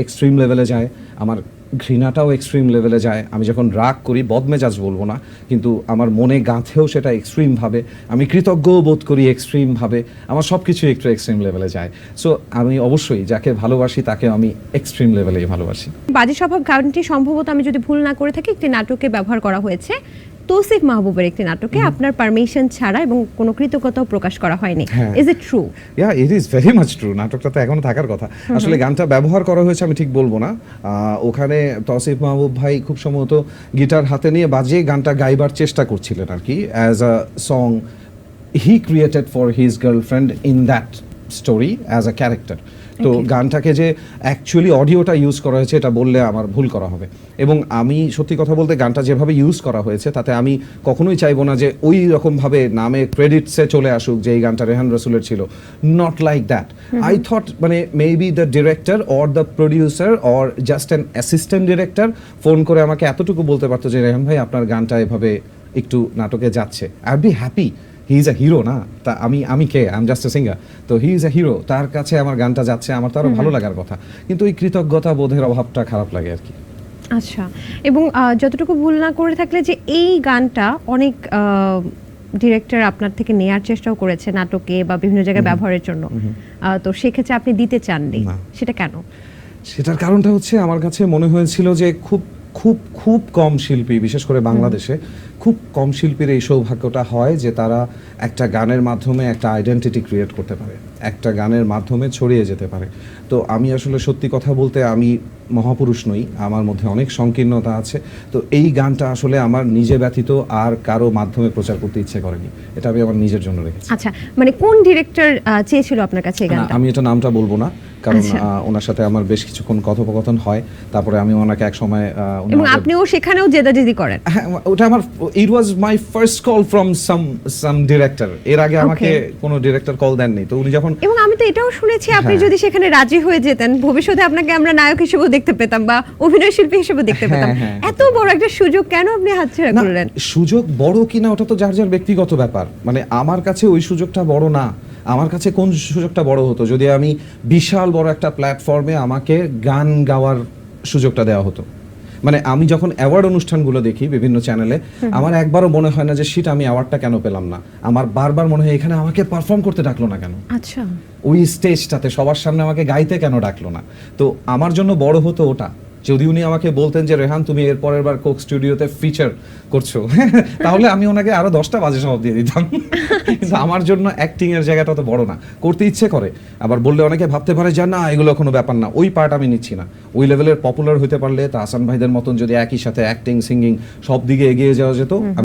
Extreme লেভেলে যায়, আমার ঘৃণাটাও এক্সট্রিম লেভেলে যায়। আমি যখন রাগ করি, বদমেজাজ বলবো না, কিন্তু আমার মনে গাঁথেও সেটা এক্সট্রিমভাবে, আমি কৃতজ্ঞও বোধ করি এক্সট্রিমভাবে, আমার সব কিছু একটু এক্সট্রিম লেভেলে যায়। সো আমি অবশ্যই যাকে ভালোবাসি তাকে আমি এক্সট্রিম লেভেলেই ভালোবাসি। বাজে স্বভাব গানটি সম্ভবত আমি যদি ভুল না করে থাকি একটি নাটকে ব্যবহার করা হয়েছে, তৌসিফ মাহবুবের একটি নাটকে, আপনার পারমিশন ছাড়া এবং কোনো কৃতজ্ঞতাও প্রকাশ করা হয়নি। Is it true? Yeah, it is very much true. নাটকটা তো এখনো থাকার কথা। আসলে গানটা ব্যবহার করা হয়েছে আমি ঠিক বলবো না। ওখানে তৌসিফ মাহবুব ভাই খুব সম্ভবত গিটার হাতে নিয়ে বাজিয়ে গানটা গাইবার চেষ্টা করছিলেন আর কি, as a song he created for his girlfriend in that story as a character. তো গানটাকে যে অ্যাকচুয়ালি অডিওটা ইউজ করা হয়েছে এটা বললে আমার ভুল করা হবে। এবং আমি সত্যি কথা বলতে গানটা যেভাবে ইউজ করা হয়েছে তাতে আমি কখনোই চাইবো না যে ওই রকমভাবে নামে ক্রেডিটসে চলে আসুক যে এই গানটা রেহান রসুলের ছিল। Not like that. I thought মানে maybe the director or the producer or just an assistant director phone করে আমাকে এতটুকু বলতে পারতো যে রেহান ভাই আপনার গানটা এভাবে একটু নাটকে যাচ্ছে, I be happy. He is a hero না, তা আমি কে, I am just a singer. তো হি ইজ আ হিরো, তার কাছে আমার গানটা যাচ্ছে, আমার তো আরও ভালো লাগার কথা। কিন্তু ওই কৃতজ্ঞতা বোধের অভাবটা খারাপ লাগে আর কি। আচ্ছা, এবং যতটুকু ভুল না করে থাকলে যে এই গানটা অনেক ডিরেক্টর আপনার থেকে নেয়ার চেষ্টাও করেছে নাটকে বা বিভিন্ন জায়গায় ব্যবহারের জন্য, তো সেক্ষেত্রে আপনি দিতে চাননি, সেটা কেন? সেটার কারণটা হচ্ছে আমার কাছে মনে হয়েছিল যে খুব খুব খুব কম শিল্পী, বিশেষ করে বাংলাদেশে খুব কম শিল্পীর এই সৌভাগ্যটা হয় যে তারা একটা গানের মাধ্যমে একটা আইডেন্টিটি ক্রিয়েট করতে পারে, একটা গানের মাধ্যমে ছড়িয়ে যেতে পারে। তো আমি আসলে সত্যি কথা বলতে আমি মহাপুরুষ নই, আমার মধ্যে অনেক সংকীর্ণতা আছে। তো এই গানটা আসলে আমার নিজে ব্যতীত আর কারো মাধ্যমে প্রচার করতে ইচ্ছে করেনি, এটা আমি আমার নিজের জন্য রেখেছি। আচ্ছা, মানে কোন ডিরেক্টর চেয়েছিল আপনার কাছে এই গানটা? আমি এটা নামটা বলবো না, কারণ ওনার সাথে আমার বেশ কিছুক্ষণ কথোপকথন হয়। তারপরে আমি ওনাকে এক সময় এবং আপনিও সেখানেও জেদাজেদি করেন। হ্যাঁ, ওটা আমার it was my first call from some director. এর আগে আমাকে কোনো ডিরেক্টর কল দেননি। তো উনি যখন, এবং আমি তো এটাও শুনেছি আপনি যদি সেখানে রাজি হয়ে যেতেন ভবিষ্যতে আপনাকে আমরা নায়ক হিসেবে দেখতে পেতাম বা অভিনয় শিল্পী হিসেবে দেখতে পেতাম। এত বড় একটা সুযোগ কেন আপনি হাতছাড়া করলেন? সুযোগ বড় কিনা ওটা তো যার যার ব্যক্তিগত ব্যাপার। মানে আমার কাছে ওই সুযোগটা বড় না। আমার কাছে কোন সুযোগটা বড় হতো যদি আমি বিশাল বড় একটা প্ল্যাটফর্মে আমাকে গান গাওয়ার সুযোগটা দেওয়া হতো। মানে আমি যখন অ্যাওয়ার্ড অনুষ্ঠানগুলো দেখি বিভিন্ন চ্যানেলে, আমার একবারও মনে হয় না যে সেটা আমি অ্যাওয়ার্ডটা কেন পেলাম না। আমার বারবার মনে হয় এখানে আমাকে পারফর্ম করতে ডাকলো না কেন। আচ্ছা, ওই স্টেজটাতে সবার সামনে আমাকে গাইতে কেন ডাকলো না। তো আমার জন্য বড় হতো ওটা। যদি উনি আমাকে বলতেন যে রেহান তুমি এর পরের বার কোক স্টুডিওতে ফিচার করছো, তাহলে আমি ওনাকে আরো 10টা বাজে সব দিয়ে দিতাম। কিন্তু আমার জন্য অ্যাক্টিং এর জায়গাটা তো বড় না, করতে ইচ্ছে করে। আবার বললে অনেকে ভাবতে পারে যে না এগুলো কোনো ব্যাপার না, ওই পার্ট আমি নিচ্ছি না। ওই লেভেলের পপুলার হতে পারলে তাহসান ভাইদের মতন যদি একই সাথে অ্যাক্টিং, সিঙ্গিং সব দিকে এগিয়ে যাওয়া যেত,